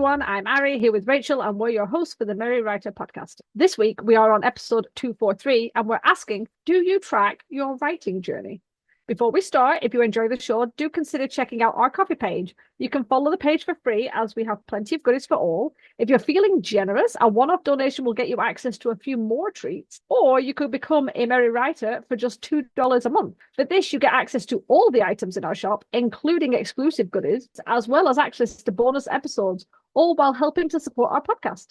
everyone. I'm Ari here with Rachel, and we're your hosts for the Merry Writer podcast. This week, we are on episode 243, and we're asking, do you track your writing journey? Before we start, if you enjoy the show, do consider checking out our coffee page. You can follow the page for free, as we have plenty of goodies for all. If you're feeling generous, a one-off donation will get you access to a few more treats, or you could become a Merry Writer for just $2 a month. For this, you get access to all the items in our shop, including exclusive goodies, as well as access to bonus episodes, all while helping to support our podcast.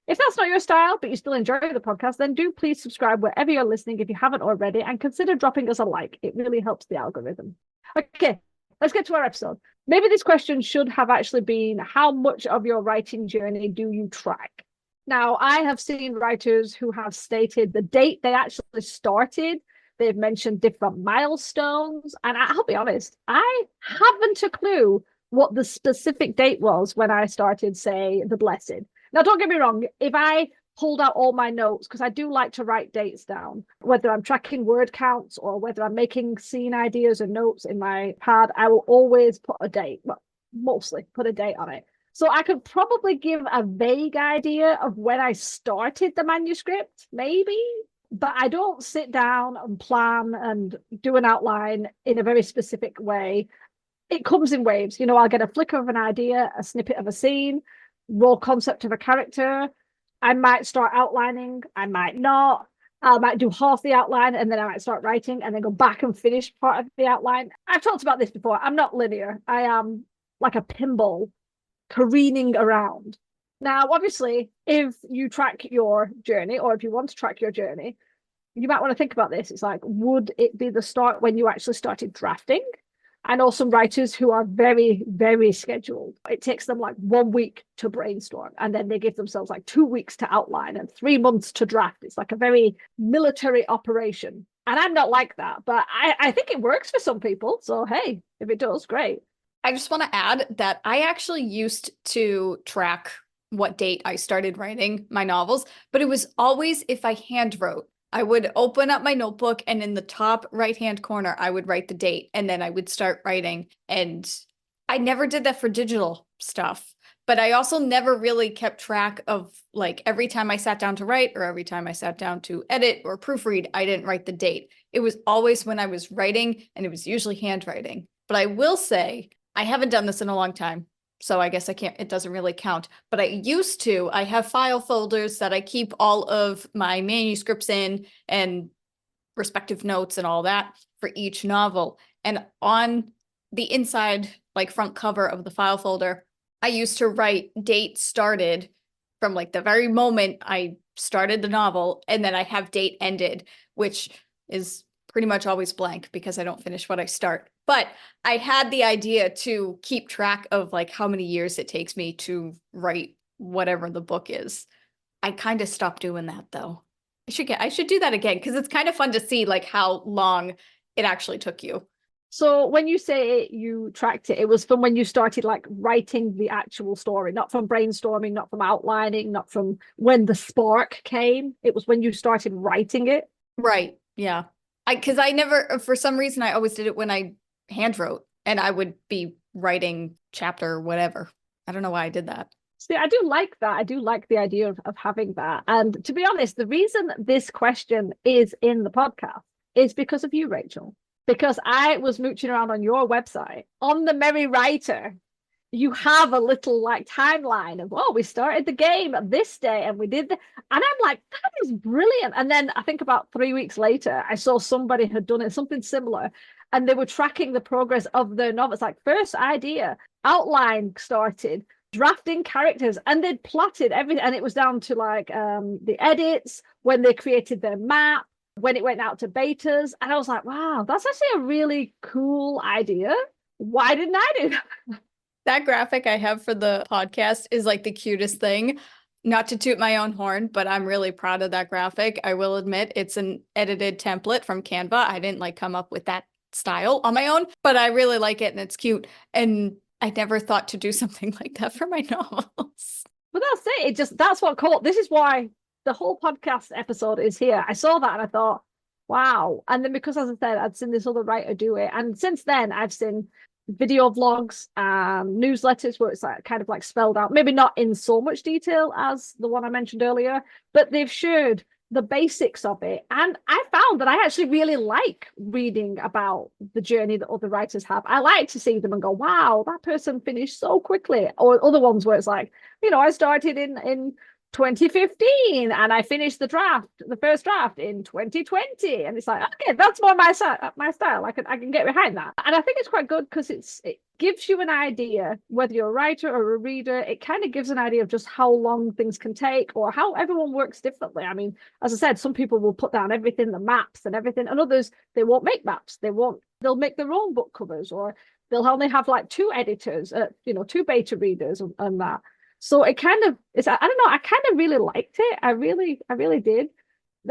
If that's not your style, but you still enjoy the podcast, then do please subscribe wherever you're listening if you haven't already, and consider dropping us a like. It really helps the algorithm. Okay, let's get to our episode. Maybe this question should have actually been, how much of your writing journey do you track? Now, I have seen writers who have stated the date they actually started. They've mentioned different milestones. And I'll be honest, I haven't a clue what the specific date was when I started, say, The Blessed. Now, don't get me wrong, if I pulled out all my notes, because I do like to write dates down, whether I'm tracking word counts or whether I'm making scene ideas or notes in my pad, I will always put a date, well, mostly put a date on it. So I could probably give a vague idea of when I started the manuscript, maybe, but I don't sit down and plan and do an outline in a very specific way. It comes in waves. I'll get a flicker of an idea, a snippet of a scene, raw concept of a character. I might start outlining, I might not. I might do half the outline and then I might start writing and then go back and finish part of the outline. I've talked about this before. I'm not linear. I am like a pinball careening around. Now, obviously, if you track your journey, or if you want to track your journey, you might want to think about this. It's like, would it be the start when you actually started drafting? I know some writers who are very, very scheduled. It takes them like 1 week to brainstorm, and then they give themselves like 2 weeks to outline and 3 months to draft. It's like a very military operation. And I'm not like that, but I think it works for some people. So, hey, if it does, great. I just want to add that I actually used to track what date I started writing my novels, but it was always if I hand wrote. I would open up my notebook and in the top right-hand corner, I would write the date and then I would start writing. And I never did that for digital stuff, but I also never really kept track of like every time I sat down to write or every time I sat down to edit or proofread, I didn't write the date. It was always when I was writing, and it was usually handwriting. But I will say, I haven't done this in a long time, so I guess it doesn't really count. But I have file folders that I keep all of my manuscripts in and respective notes and all that for each novel. And on the inside, like front cover of the file folder, I used to write date started from like the very moment I started the novel, and then I have date ended, which is pretty much always blank because I don't finish what I start. But I had the idea to keep track of like how many years it takes me to write whatever the book is. I kind of stopped doing that though. I should do that again because it's kind of fun to see like how long it actually took you. So when you say you tracked it, it was from when you started like writing the actual story, not from brainstorming, not from outlining, not from when the spark came. It was when you started writing it. Right. Yeah. Because I never, for some reason, I always did it when I hand wrote and I would be writing chapter or whatever. I don't know why I did that. See, I do like that. I do like the idea of having that. And to be honest, the reason this question is in the podcast is because of you, Rachel. Because I was mooching around on your website, on the Merry Writer, you have a little like timeline of, we started the game this day and we did and I'm like, that is brilliant. And then I think about 3 weeks later, I saw somebody had done it, something similar, and they were tracking the progress of their novel. It's like first idea, outline started, drafting characters, and they'd plotted everything. And it was down to like the edits, when they created their map, when it went out to betas. And I was like, wow, that's actually a really cool idea. Why didn't I do that? That graphic I have for the podcast is like the cutest thing. Not to toot my own horn, but I'm really proud of that graphic. I will admit it's an edited template from Canva. I didn't like come up with that style on my own, but I really like it and it's cute. And I never thought to do something like that for my novels. But that's it. That's what caught. This is why the whole podcast episode is here. I saw that and I thought, wow. And then because, as I said, I'd seen this other writer do it. And since then, I've seen video vlogs and newsletters where it's like kind of like spelled out, maybe not in so much detail as the one I mentioned earlier, but they've shared the basics of it. And I found that I actually really like reading about the journey that other writers have. I like to see them and go, wow, that person finished so quickly. Or other ones where it's like, I started in 2015 and I finished the first draft in 2020, and it's like, okay, that's more my style. I can get behind that. And I think it's quite good because it gives you an idea, whether you're a writer or a reader. It kind of gives an idea of just how long things can take or how everyone works differently. I mean, as I said, some people will put down everything, the maps and everything, and others, they won't make maps. They'll make their own book covers, or they'll only have like two editors, two beta readers and that. So it kind of is, I don't know, I kind of really liked it. I really did.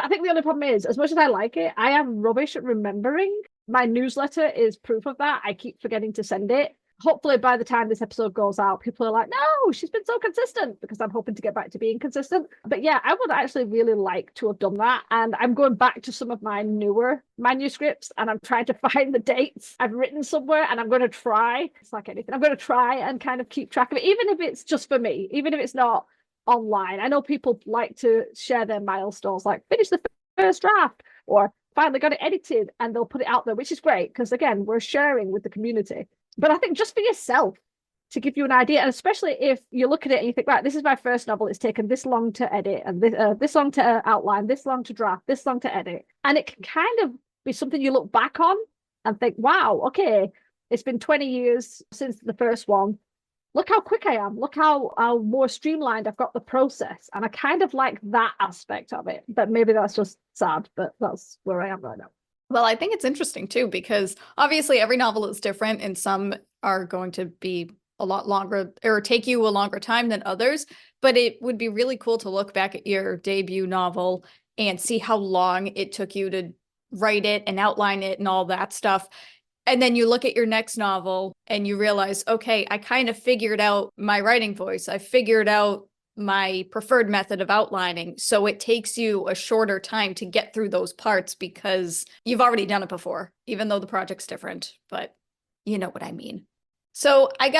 I think the only problem is, as much as I like it, I am rubbish at remembering. My newsletter is proof of that. I keep forgetting to send it. Hopefully by the time this episode goes out, people are like, no, she's been so consistent, because I'm hoping to get back to being consistent. But yeah, I would actually really like to have done that. And I'm going back to some of my newer manuscripts and I'm trying to find the dates I've written somewhere, and I'm going to try, it's like anything, I'm going to try and kind of keep track of it, even if it's just for me, even if it's not online. I know people like to share their milestones, like finish the first draft or finally got it edited, and they'll put it out there, which is great because, again, we're sharing with the community. But I think just for yourself, to give you an idea, and especially if you look at it and you think, right, this is my first novel, it's taken this long to edit, and this long to outline, this long to draft, this long to edit, and it can kind of be something you look back on and think, wow, okay, it's been 20 years since the first one. Look how quick I am. Look how more streamlined I've got the process. And I kind of like that aspect of it. But maybe that's just sad, but that's where I am right now. Well, I think it's interesting too, because obviously every novel is different and some are going to be a lot longer or take you a longer time than others. But it would be really cool to look back at your debut novel and see how long it took you to write it and outline it and all that stuff. And then you look at your next novel and you realize, okay, I kind of figured out my writing voice. I figured out my preferred method of outlining. So it takes you a shorter time to get through those parts because you've already done it before, even though the project's different, but you know what I mean. So I'm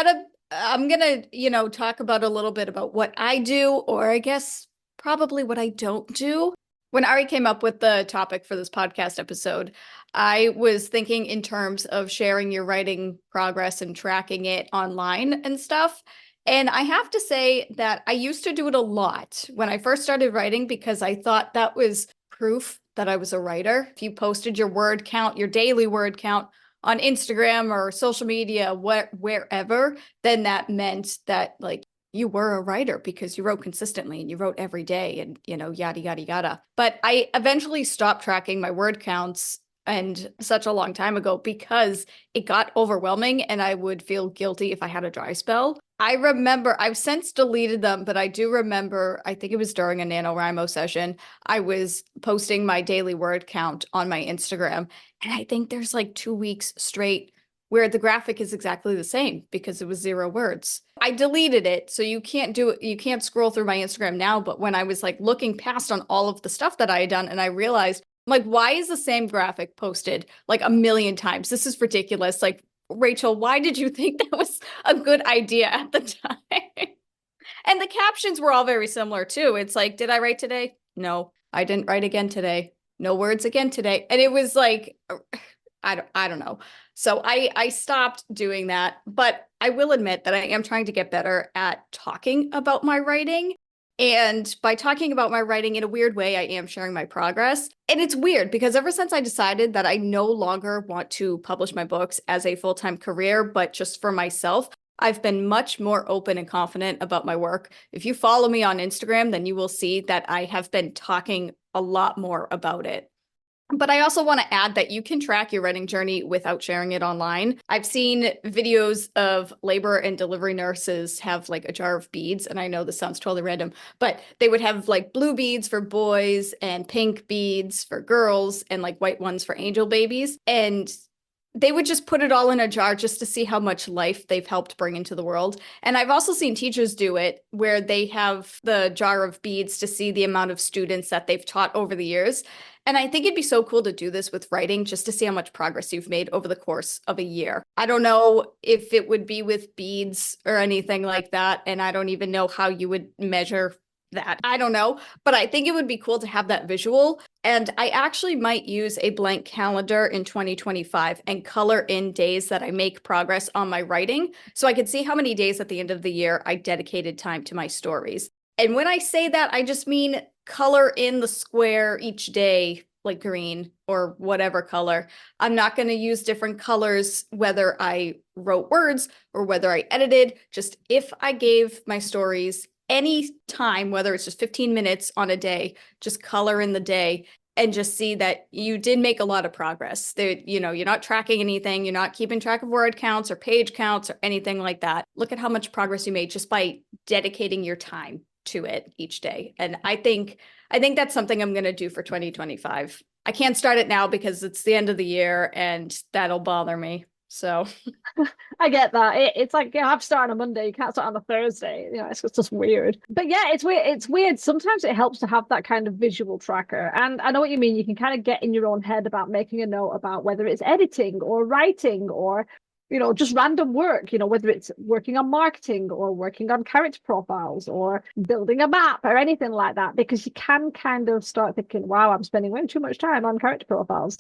gonna, talk about a little bit about what I do, or I guess probably what I don't do. When Ari came up with the topic for this podcast episode, I was thinking in terms of sharing your writing progress and tracking it online and stuff. And I have to say that I used to do it a lot when I first started writing because I thought that was proof that I was a writer. If you posted your word count, your daily word count on Instagram or social media, wherever, then that meant that like you were a writer because you wrote consistently and you wrote every day and, yada, yada, yada. But I eventually stopped tracking my word counts and such a long time ago because it got overwhelming and I would feel guilty if I had a dry spell. I remember I've since deleted them, but I do remember, I think it was during a NaNoWriMo session, I was posting my daily word count on my Instagram. And I think there's like 2 weeks straight where the graphic is exactly the same because it was 0 words. I deleted it, so you can't do it. You can't scroll through my Instagram now. But when I was like looking past on all of the stuff that I had done and I realized, like, why is the same graphic posted like a million times? This is ridiculous. Like, Rachel, why did you think that was a good idea at the time? And the captions were all very similar too. It's like, did I write today? No, I didn't write again today. No words again today. And it was like, I don't know. So I stopped doing that, but I will admit that I am trying to get better at talking about my writing. And by talking about my writing in a weird way, I am sharing my progress. And it's weird because ever since I decided that I no longer want to publish my books as a full-time career, but just for myself, I've been much more open and confident about my work. If you follow me on Instagram, then you will see that I have been talking a lot more about it. But I also want to add that you can track your writing journey without sharing it online. I've seen videos of labor and delivery nurses have like a jar of beads. And I know this sounds totally random, but they would have like blue beads for boys and pink beads for girls and like white ones for angel babies. And they would just put it all in a jar just to see how much life they've helped bring into the world. And I've also seen teachers do it where they have the jar of beads to see the amount of students that they've taught over the years. And I think it'd be so cool to do this with writing just to see how much progress you've made over the course of a year. I don't know if it would be with beads or anything like that. And I don't even know how you would measure that. I don't know, but I think it would be cool to have that visual. And I actually might use a blank calendar in 2025 and color in days that I make progress on my writing so I could see how many days at the end of the year I dedicated time to my stories. And when I say that, I just mean color in the square each day, like green or whatever color. I'm not going to use different colors, whether I wrote words or whether I edited. Just if I gave my stories any time, whether it's just 15 minutes on a day, just color in the day and just see that you did make a lot of progress. There, you know, you're not tracking anything. You're not keeping track of word counts or page counts or anything like that. Look at how much progress you made just by dedicating your time to it each day. And I think that's something I'm going to do for 2025. I can't start it now because it's the end of the year and that'll bother me. So I get that. It's like, yeah, I've started on Monday. You can't start on a Thursday. You know, it's just weird. But yeah, it's weird. It's weird. Sometimes it helps to have that kind of visual tracker. And I know what you mean. You can kind of get in your own head about making a note about whether it's editing or writing or, you know, just random work, you know, whether it's working on marketing or working on character profiles or building a map or anything like that, because you can kind of start thinking, wow, I'm spending way too much time on character profiles.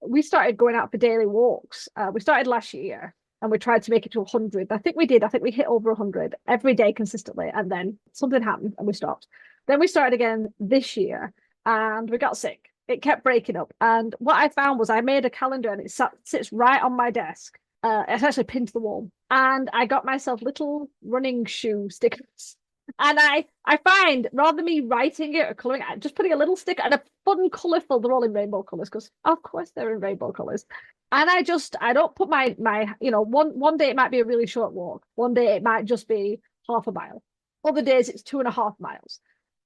We started going out for daily walks. We started last year and we tried to make it to 100. I think we did. I think we hit over 100 every day consistently. And then something happened and we stopped. Then we started again this year and we got sick. It kept breaking up. And what I found was I made a calendar and it sits right on my desk. It's actually pinned to the wall. And I got myself little running shoe stickers. And I find rather than me writing it or coloring it, just putting a little sticker and a fun, colourful, they're all in rainbow colours because of course they're in rainbow colours. And I don't put my you know, one day it might be a really short walk. One day it might just be half a mile. Other days it's 2.5 miles.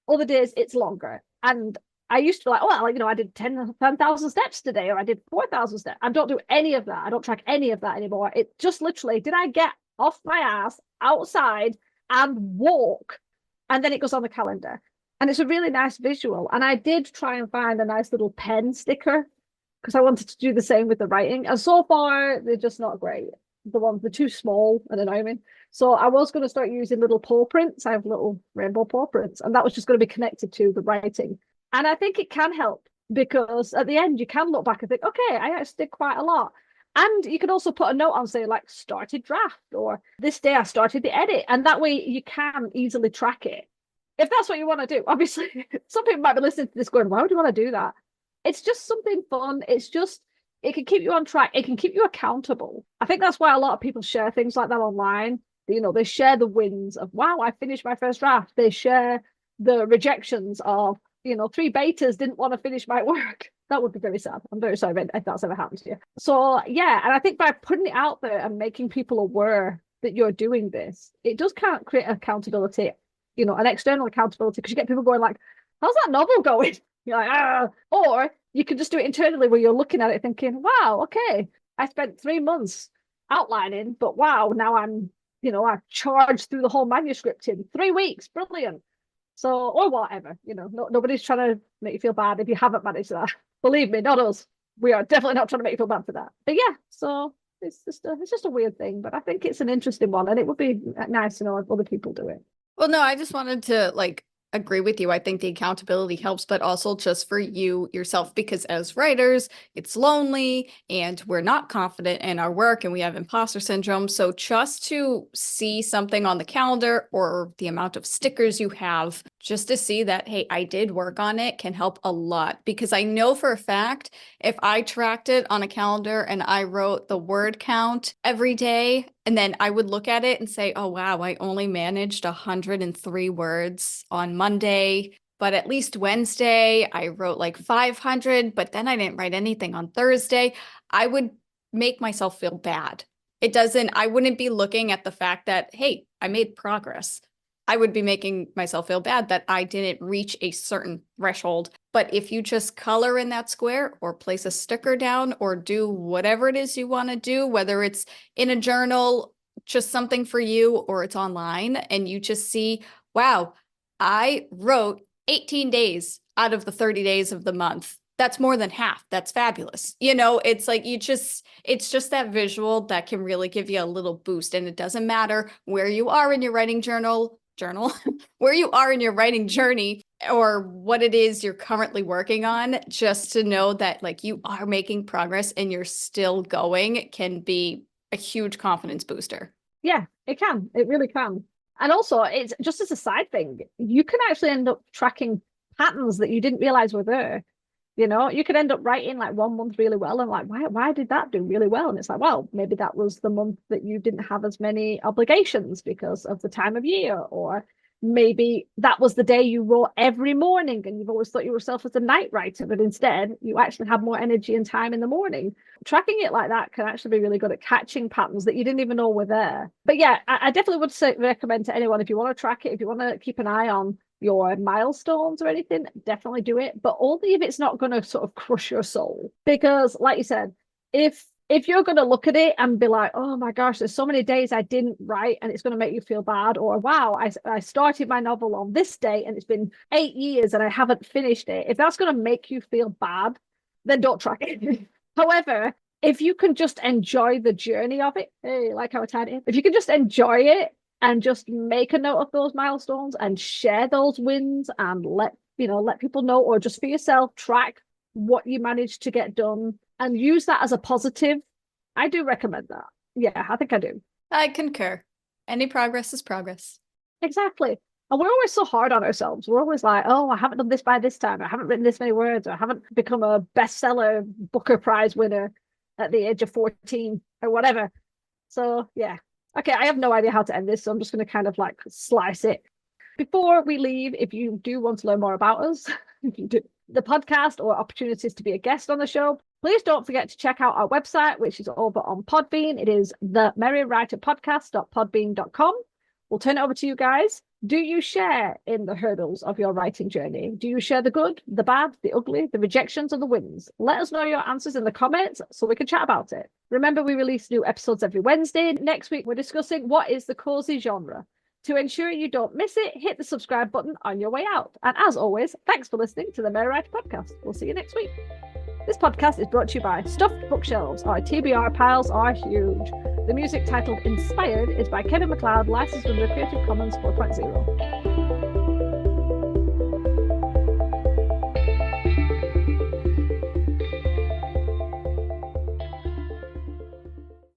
Other days it's longer. And I used to be like, oh, well, you know, I did 10,000 steps today or I did 4,000 steps. I don't do any of that. I don't track any of that anymore. It just literally, did I get off my ass outside and walk? And then it goes on the calendar. And it's a really nice visual. And I did try and find a nice little pen sticker because I wanted to do the same with the writing. And so far, they're just not great. They're too small and annoying me. So I was going to start using little paw prints. I have little rainbow paw prints. And that was just going to be connected to the writing. And I think it can help because at the end, you can look back and think, okay, I actually did quite a lot. And you can also put a note on, say, like started draft or this day I started the edit. And that way you can easily track it. If that's what you want to do, obviously, some people might be listening to this going, why would you want to do that? It's just something fun. It can keep you on track. It can keep you accountable. I think that's why a lot of people share things like that online. You know, they share the wins of, wow, I finished my first draft. They share the rejections of, you know, 3 betas didn't want to finish my work. That would be very sad. I'm very sorry if that's ever happened to you. So yeah, and I think by putting it out there and making people aware that you're doing this, it does create accountability, you know, an external accountability, because you get people going like, how's that novel going? You're like, ah. Or you can just do it internally where you're looking at it thinking, wow, okay, I spent 3 months outlining, but wow, now I'm, you know, I've charged through the whole manuscript in 3 weeks. Brilliant. So, or whatever, you know, nobody's trying to make you feel bad if you haven't managed that. Believe me, not us. We are definitely not trying to make you feel bad for that. But yeah, so it's just a weird thing, but I think it's an interesting one, and it would be nice to know if other people do it. Well, no, I just wanted to agree with you. I think the accountability helps, but also just for you yourself, because as writers, it's lonely and we're not confident in our work and we have imposter syndrome. So just to see something on the calendar or the amount of stickers you have, just to see that, hey, I did work on it, can help a lot. Because I know for a fact, if I tracked it on a calendar and I wrote the word count every day, and then I would look at it and say, oh, wow, I only managed 103 words on Monday, but at least Wednesday, I wrote like 500, but then I didn't write anything on Thursday. I would make myself feel bad. I wouldn't be looking at the fact that, hey, I made progress. I would be making myself feel bad that I didn't reach a certain threshold. But if you just color in that square or place a sticker down or do whatever it is you want to do, whether it's in a journal, just something for you, or it's online, and you just see, wow, I wrote 18 days out of the 30 days of the month. That's more than half. That's fabulous. It's like it's just that visual that can really give you a little boost. And it doesn't matter where you are in your writing journal, where you are in your writing journey, or what it is you're currently working on, just to know that like you are making progress and you're still going can be a huge confidence booster. Yeah, it can. It really can. And also, it's just as a side thing, you can actually end up tracking patterns that you didn't realize were there. You could end up writing like 1 month really well and like, why did that do really well? And it's like, well, maybe that was the month that you didn't have as many obligations because of the time of year, or maybe that was the day you wrote every morning and you've always thought yourself as a night writer, but instead you actually have more energy and time in the morning. Tracking it like that can actually be really good at catching patterns that you didn't even know were there. But yeah, I definitely would recommend to anyone, if you want to track it, if you want to keep an eye on your milestones or anything, definitely do it, but only if it's not going to sort of crush your soul. Because like you said, if you're going to look at it and be like, oh my gosh, there's so many days I didn't write, and it's going to make you feel bad, or wow, I started my novel on this day and it's been 8 years and I haven't finished it, if that's going to make you feel bad, then don't track it. However, if you can just enjoy the journey of it, hey, like how I tied it, if you can just enjoy it and just make a note of those milestones and share those wins and let people know, or just for yourself, track what you managed to get done and use that as a positive, I do recommend that. Yeah, I think I do. I concur. Any progress is progress. Exactly. And we're always so hard on ourselves. We're always like, oh, I haven't done this by this time. I haven't written this many words. Or I haven't become a bestseller Booker Prize winner at the age of 14 or whatever. So yeah. Okay, I have no idea how to end this, so I'm just going to kind of like slice it. Before we leave, if you do want to learn more about us, if you do the podcast or opportunities to be a guest on the show, please don't forget to check out our website, which is over on Podbean. It is themerrywriterpodcast.podbean.com. We'll turn it over to you guys. Do you share in the hurdles of your writing journey? Do you share the good, the bad, the ugly, the rejections, and the wins? Let us know your answers in the comments so we can chat about it. Remember, we release new episodes every Wednesday. Next week, we're discussing what is the cozy genre. To ensure you don't miss it, hit the subscribe button on your way out. And as always, thanks for listening to the Merry Writer Podcast. We'll see you next week. This podcast is brought to you by Stuffed Bookshelves. Our TBR piles are huge. The music titled Inspired is by Kevin MacLeod, licensed under Creative Commons 4.0.